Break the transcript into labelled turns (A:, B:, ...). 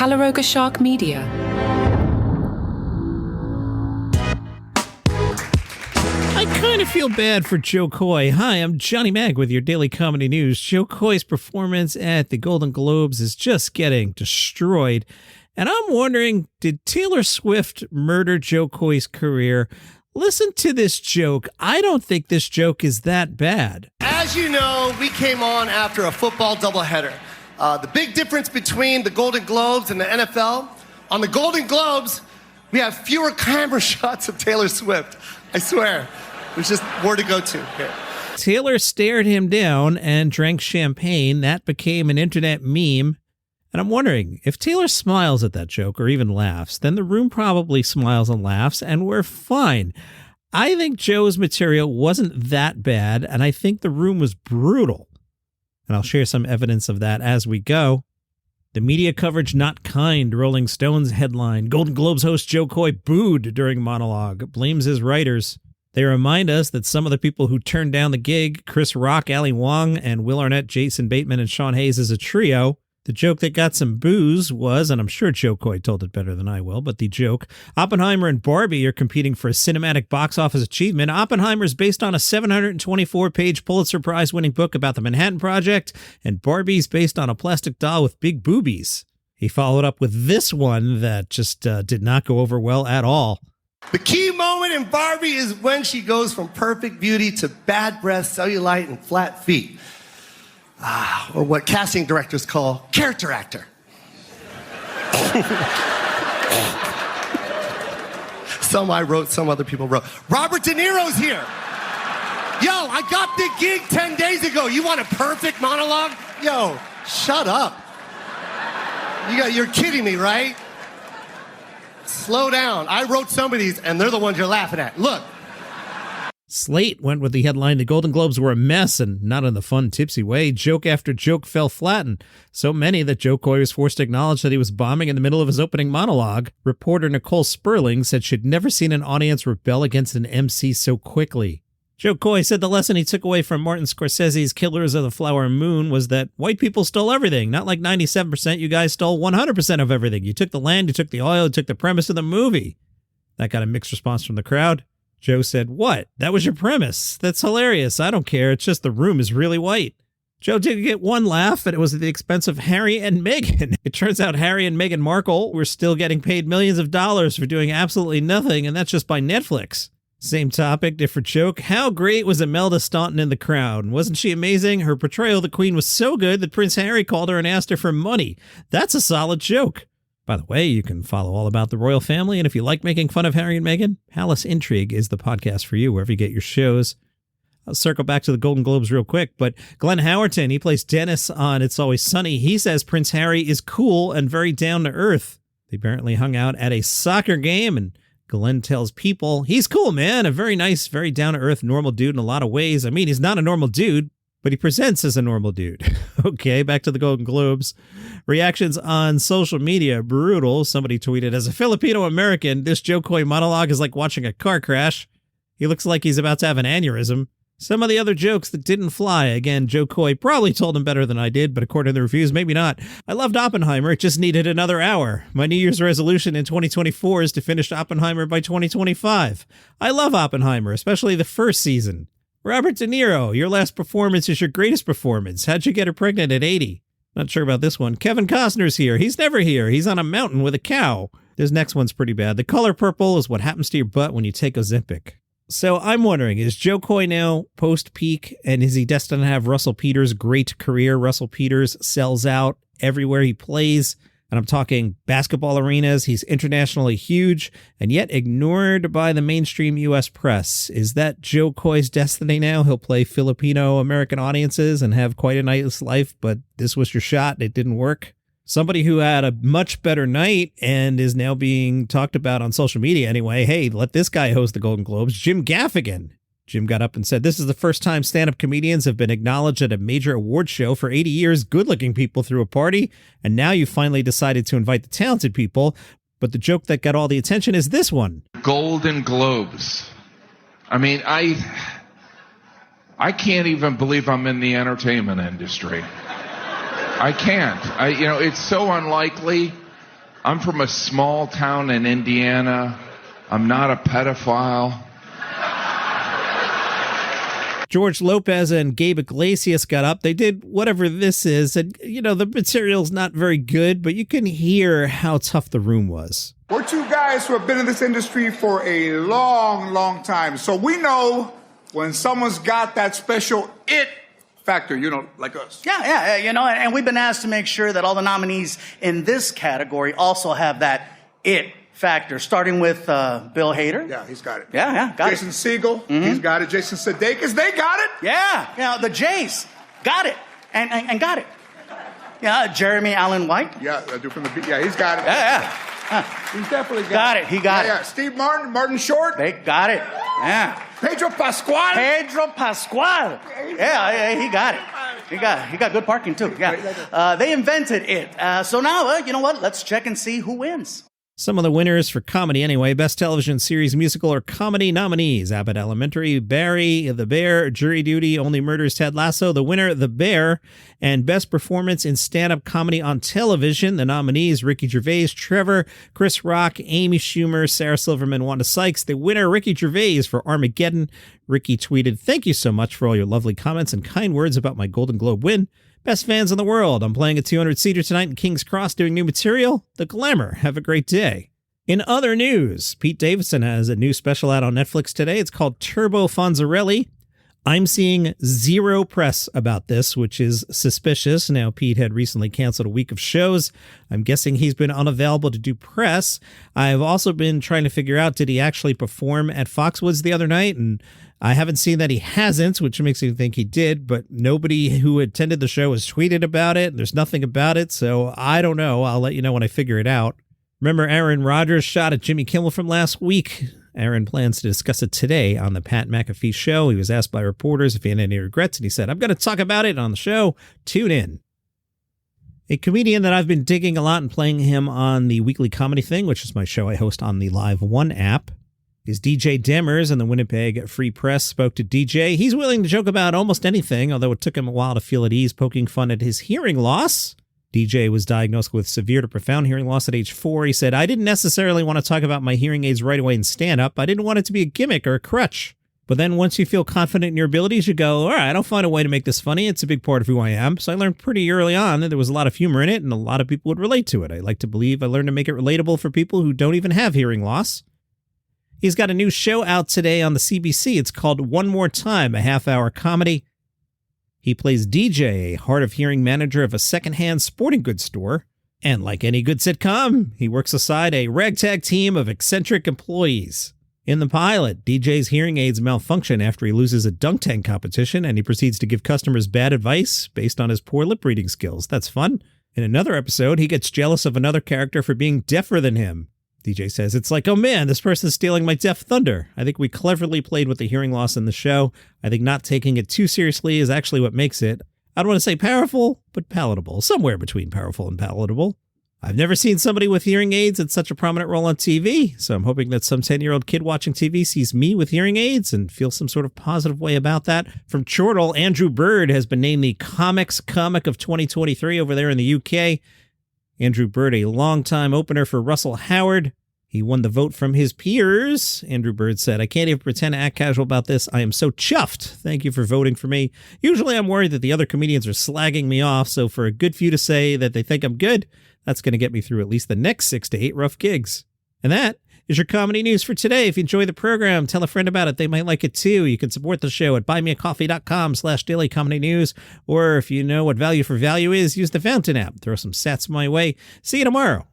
A: Calaroga Shark Media.
B: I kind of feel bad for Jo Koy. Hi, I'm Johnny Mag with your daily comedy news. Jo Koy's performance at the Golden Globes is just getting destroyed. And I'm wondering, did Taylor Swift murder Jo Koy's career? Listen to this joke. I don't think this joke is that bad.
C: As you know, we came on after a football doubleheader. The big difference between the Golden Globes and the NFL, on the Golden Globes, we have fewer camera shots of Taylor Swift. I swear. There's just more to go to here.
B: Taylor stared him down and drank champagne. That became an internet meme. And I'm wondering, if Taylor smiles at that joke or even laughs, then the room probably smiles and laughs, and we're fine. I think Joe's material wasn't that bad, and I think the room was brutal. And I'll share some evidence of that as we go. The media coverage not kind. Rolling Stone's headline. Golden Globes host Jo Koy booed during monologue. Blames his writers. They remind us that some of the people who turned down the gig, Chris Rock, Ali Wong, and Will Arnett, Jason Bateman, and Sean Hayes as a trio. The joke that got some boos was, and I'm sure Jo Koy told it better than I will, but the joke, Oppenheimer and Barbie are competing for a cinematic box office achievement. Oppenheimer is based on a 724-page Pulitzer Prize-winning book about the Manhattan Project, and Barbie's based on a plastic doll with big boobies. He followed up with this one that just did not go over well at all.
C: The key moment in Barbie is when she goes from perfect beauty to bad breath, cellulite, and flat feet. Or what casting directors call character actor. Some I wrote, some other people wrote. Robert De Niro's here. Yo, I got the gig 10 days ago. You want a perfect monologue? Yo, shut up. You're kidding me, right? Slow down. I wrote some of these, and they're the ones you're laughing at. Look.
B: Slate went with the headline, the Golden Globes were a mess, and not in the fun, tipsy way. Joke after joke fell flat, and so many that Jo Koy was forced to acknowledge that he was bombing in the middle of his opening monologue. Reporter Nicole Sperling said she'd never seen an audience rebel against an MC so quickly. Jo Koy said the lesson he took away from Martin Scorsese's Killers of the Flower Moon was that white people stole everything. Not like 97%, you guys stole 100% of everything. You took the land, you took the oil, you took the premise of the movie. That got a mixed response from the crowd. Joe said, "What? That was your premise? That's hilarious. I don't care. It's just the room is really white." Joe did get one laugh, and it was at the expense of Harry and Meghan. It turns out Harry and Meghan Markle were still getting paid millions of dollars for doing absolutely nothing, and that's just by Netflix. Same topic, different joke. How great was Imelda Staunton in The Crown? Wasn't she amazing? Her portrayal of the Queen was so good that Prince Harry called her and asked her for money. That's a solid joke. By the way, you can follow all about the royal family, and if you like making fun of Harry and Meghan, Palace Intrigue is the podcast for you, wherever you get your shows. I'll circle back to the Golden Globes real quick, but Glenn Howerton, he plays Dennis on It's Always Sunny. He says Prince Harry is cool and very down to earth. They apparently hung out at a soccer game, and Glenn tells people, he's cool, man, a very nice, very down to earth, normal dude in a lot of ways. I mean, he's not a normal dude, but he presents as a normal dude. Okay, back to the Golden Globes. Reactions on social media, brutal. Somebody tweeted, as a Filipino-American, this Jo Koy monologue is like watching a car crash. He looks like he's about to have an aneurysm. Some of the other jokes that didn't fly. Again, Jo Koy probably told him better than I did, but according to the reviews, maybe not. I loved Oppenheimer. It just needed another hour. My New Year's resolution in 2024 is to finish Oppenheimer by 2025. I love Oppenheimer, especially the first season. Robert De Niro, your last performance is your greatest performance. How'd you get her pregnant at 80? Not sure about this one. Kevin Costner's here. He's never here. He's on a mountain with a cow. This next one's pretty bad. The color purple is what happens to your butt when you take Ozempic. So I'm wondering, is Jo Koy now post-peak, and is he destined to have Russell Peters' great career? Russell Peters sells out everywhere he plays. And I'm talking basketball arenas. He's internationally huge and yet ignored by the mainstream U.S. press. Is that Jo Koy's destiny now? He'll play Filipino-American audiences and have quite a nice life, but this was your shot. It didn't work. Somebody who had a much better night and is now being talked about on social media anyway. Hey, let this guy host the Golden Globes. Jim Gaffigan. Jim got up and said, this is the first time stand-up comedians have been acknowledged at a major award show. For 80 years, good-looking people threw a party, and now you finally decided to invite the talented people. But the joke that got all the attention is this one.
D: Golden Globes. I mean, I can't even believe I'm in the entertainment industry. I can't. It's so unlikely. I'm from a small town in Indiana. I'm not a pedophile.
B: George Lopez and Gabe Iglesias got up. They did whatever this is. And, the material's not very good, but you can hear how tough the room was.
A: We're two guys who have been in this industry for a long, long time. So we know when someone's got that special it factor, like us.
E: Yeah, and we've been asked to make sure that all the nominees in this category also have that it factor, starting with Bill Hader.
A: Yeah, he's got it.
E: Yeah, got
A: Jason Segel, he's got it. Jason Sudeikis, they got it.
E: Yeah, the Jays got it and got it. Yeah, Jeremy Allen White.
A: Yeah, that dude from the beat. Yeah, he's got it.
E: Yeah.
A: He's definitely
E: got it. He got it.
A: Yeah, Steve Martin Short.
E: They got it. Yeah.
A: Pedro Pascal.
E: Yeah, he got it. He got good parking too. Yeah. They invented it. So now, you know what? Let's check and see who wins.
B: Some of the winners for comedy anyway. Best television series, musical, or comedy nominees. Abbott Elementary, Barry, The Bear, Jury Duty, Only Murders, Ted Lasso. The winner, The Bear. And best performance in stand-up comedy on television. The nominees, Ricky Gervais, Trevor, Chris Rock, Amy Schumer, Sarah Silverman, Wanda Sykes. The winner, Ricky Gervais for Armageddon. Ricky tweeted, "Thank you so much for all your lovely comments and kind words about my Golden Globe win. Best fans in the world. I'm playing a 200-seater tonight in King's Cross doing new material. The Glamour. Have a great day." In other news, Pete Davidson has a new special out on Netflix today. It's called Turbo Fonzarelli. I'm seeing zero press about this, which is suspicious. Now, Pete had recently canceled a week of shows. I'm guessing he's been unavailable to do press. I've also been trying to figure out, did he actually perform at Foxwoods the other night? And I haven't seen that he hasn't, which makes me think he did, but nobody who attended the show has tweeted about it. There's nothing about it, so I don't know. I'll let you know when I figure it out. Remember Aaron Rodgers shot at Jimmy Kimmel from last week? Aaron plans to discuss it today on the Pat McAfee show. He was asked by reporters if he had any regrets, and he said, "I'm going to talk about it on the show. Tune in." A comedian that I've been digging a lot and playing him on the Weekly Comedy Thing, which is my show I host on the Live One app, is DJ Demers, and the Winnipeg Free Press spoke to DJ. He's willing to joke about almost anything, although it took him a while to feel at ease poking fun at his hearing loss. DJ was diagnosed with severe to profound hearing loss at age 4. He said, "I didn't necessarily want to talk about my hearing aids right away in stand-up. I didn't want it to be a gimmick or a crutch. But then once you feel confident in your abilities, you go, all right, I'll find a way to make this funny. It's a big part of who I am." So I learned pretty early on that there was a lot of humor in it, and a lot of people would relate to it. I like to believe I learned to make it relatable for people who don't even have hearing loss. He's got a new show out today on the CBC. It's called One More Time, a half-hour comedy. He plays DJ, a hard-of-hearing manager of a secondhand sporting goods store. And like any good sitcom, he works aside a ragtag team of eccentric employees. In the pilot, DJ's hearing aids malfunction after he loses a dunk tank competition, and he proceeds to give customers bad advice based on his poor lip-reading skills. That's fun. In another episode, he gets jealous of another character for being deafer than him. DJ says, "It's like, oh man, this person's stealing my deaf thunder." I think we cleverly played with the hearing loss in the show. I think not taking it too seriously is actually what makes it, I don't want to say powerful, but palatable. Somewhere between powerful and palatable. I've never seen somebody with hearing aids in such a prominent role on TV, so I'm hoping that some 10-year-old kid watching TV sees me with hearing aids and feels some sort of positive way about that. From Chortle, Andrew Bird has been named the Comics Comic of 2023 over there in the UK. Andrew Bird, a longtime opener for Russell Howard. He won the vote from his peers. Andrew Bird said, "I can't even pretend to act casual about this. I am so chuffed. Thank you for voting for me. Usually I'm worried that the other comedians are slagging me off, so for a good few to say that they think I'm good, that's going to get me through at least the next 6 to 8 rough gigs." And that is your comedy news for today. If you enjoy the program, tell a friend about it. They might like it too. You can support the show at buymeacoffee.com/dailycomedynews. Or if you know what value for value is, use the Fountain app. Throw some sats my way. See you tomorrow.